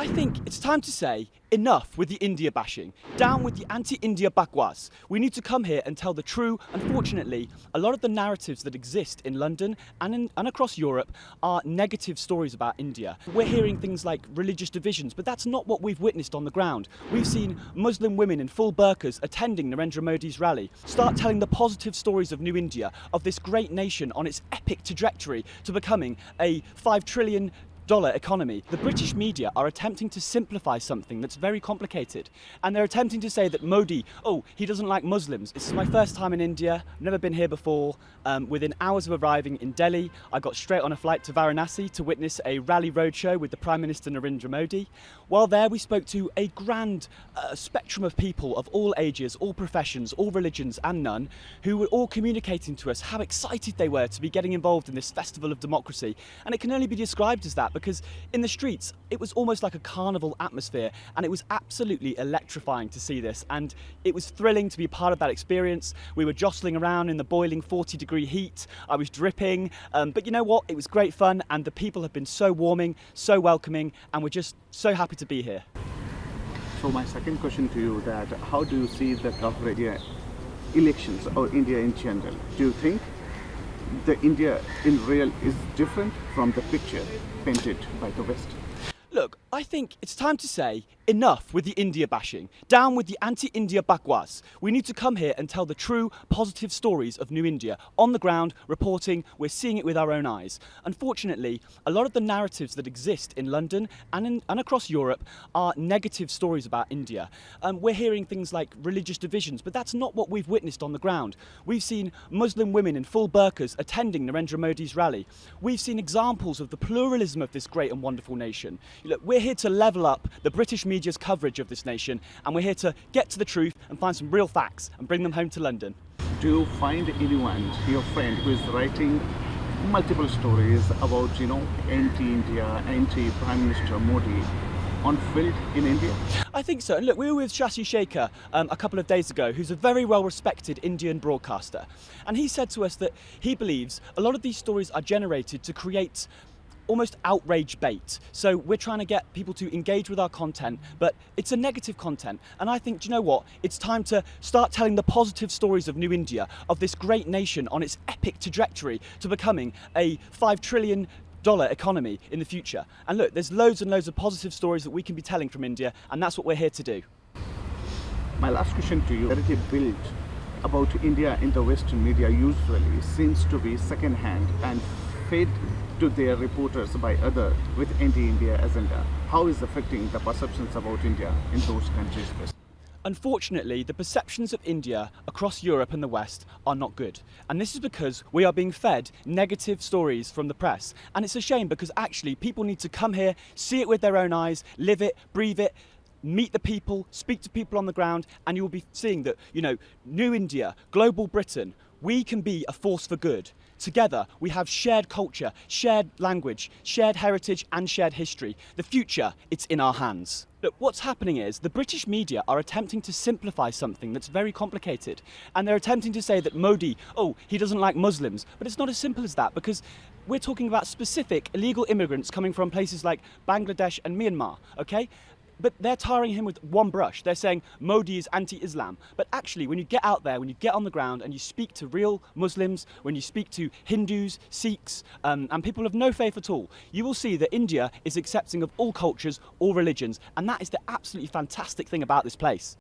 I think it's time to say enough with the India bashing. Down with the anti-India bakwas. We need to come here and tell the true. Unfortunately, a lot of the narratives that exist in London and across Europe are negative stories about India. We're hearing things like religious divisions, but that's not what we've witnessed on the ground. We've seen Muslim women in full burqas attending Narendra Modi's rally. Start telling the positive stories of New India, of this great nation on its epic trajectory to becoming a $5 trillion economy. The British media are attempting to simplify something that's very complicated, and they're attempting to say that Modi, he doesn't like Muslims. This is my first time in India. I've never been here before. Within hours of arriving in Delhi, I got straight on a flight to Varanasi to witness a rally roadshow with the Prime Minister Narendra Modi. While there, we spoke to a grand spectrum of people of all ages, all professions, all religions and none, who were all communicating to us how excited they were to be getting involved in this festival of democracy. And it can only be described as that because in the streets it was almost like a carnival atmosphere, and it was absolutely electrifying to see this, and it was thrilling to be part of that experience. We were jostling around in the boiling 40-degree heat. I was dripping, but you know what, it was great fun, and the people have been so warming, so welcoming, and we're just so happy to be here. So my second question to you, that how do you see the coverage elections or India in general? Do you think the India in real is different from the picture painted by the West? Look, I think it's time to say enough with the India bashing. Down with the anti-India bakwas. We need to come here and tell the true positive stories of New India. On the ground, reporting, we're seeing it with our own eyes. Unfortunately, a lot of the narratives that exist in London and across Europe are negative stories about India. We're hearing things like religious divisions, but that's not what we've witnessed on the ground. We've seen Muslim women in full burqas attending Narendra Modi's rally. We've seen examples of the pluralism of this great and wonderful nation. Look, we're here to level up the British media's coverage of this nation, and we're here to get to the truth and find some real facts and bring them home to London. Do you find anyone, your friend, who is writing multiple stories about, anti-India, anti-Prime Minister Modi on field in India? I think so. And look, we were with Shashi Shekhar a couple of days ago, who's a very well-respected Indian broadcaster. And he said to us that he believes a lot of these stories are generated to create almost outrage bait. So we're trying to get people to engage with our content, but it's a negative content. And I think, do you know what? It's time to start telling the positive stories of New India, of this great nation on its epic trajectory to becoming a $5 trillion economy in the future. And look, there's loads and loads of positive stories that we can be telling from India, and that's what we're here to do. My last question to you, the narrative built about India in the Western media usually seems to be second-hand and fed to their reporters by others with anti-India agenda. How is affecting the perceptions about India in those countries? Unfortunately, the perceptions of India across Europe and the West are not good. And this is because we are being fed negative stories from the press. And it's a shame, because actually people need to come here, see it with their own eyes, live it, breathe it, meet the people, speak to people on the ground, and you will be seeing that, New India, global Britain, we can be a force for good. Together, we have shared culture, shared language, shared heritage and shared history. The future, it's in our hands. Look, what's happening is the British media are attempting to simplify something that's very complicated. And they're attempting to say that Modi, he doesn't like Muslims. But it's not as simple as that, because we're talking about specific illegal immigrants coming from places like Bangladesh and Myanmar, okay? But they're tarring him with one brush. They're saying Modi is anti-Islam. But actually, when you get out there, when you get on the ground and you speak to real Muslims, when you speak to Hindus, Sikhs, and people of no faith at all, you will see that India is accepting of all cultures, all religions. And that is the absolutely fantastic thing about this place.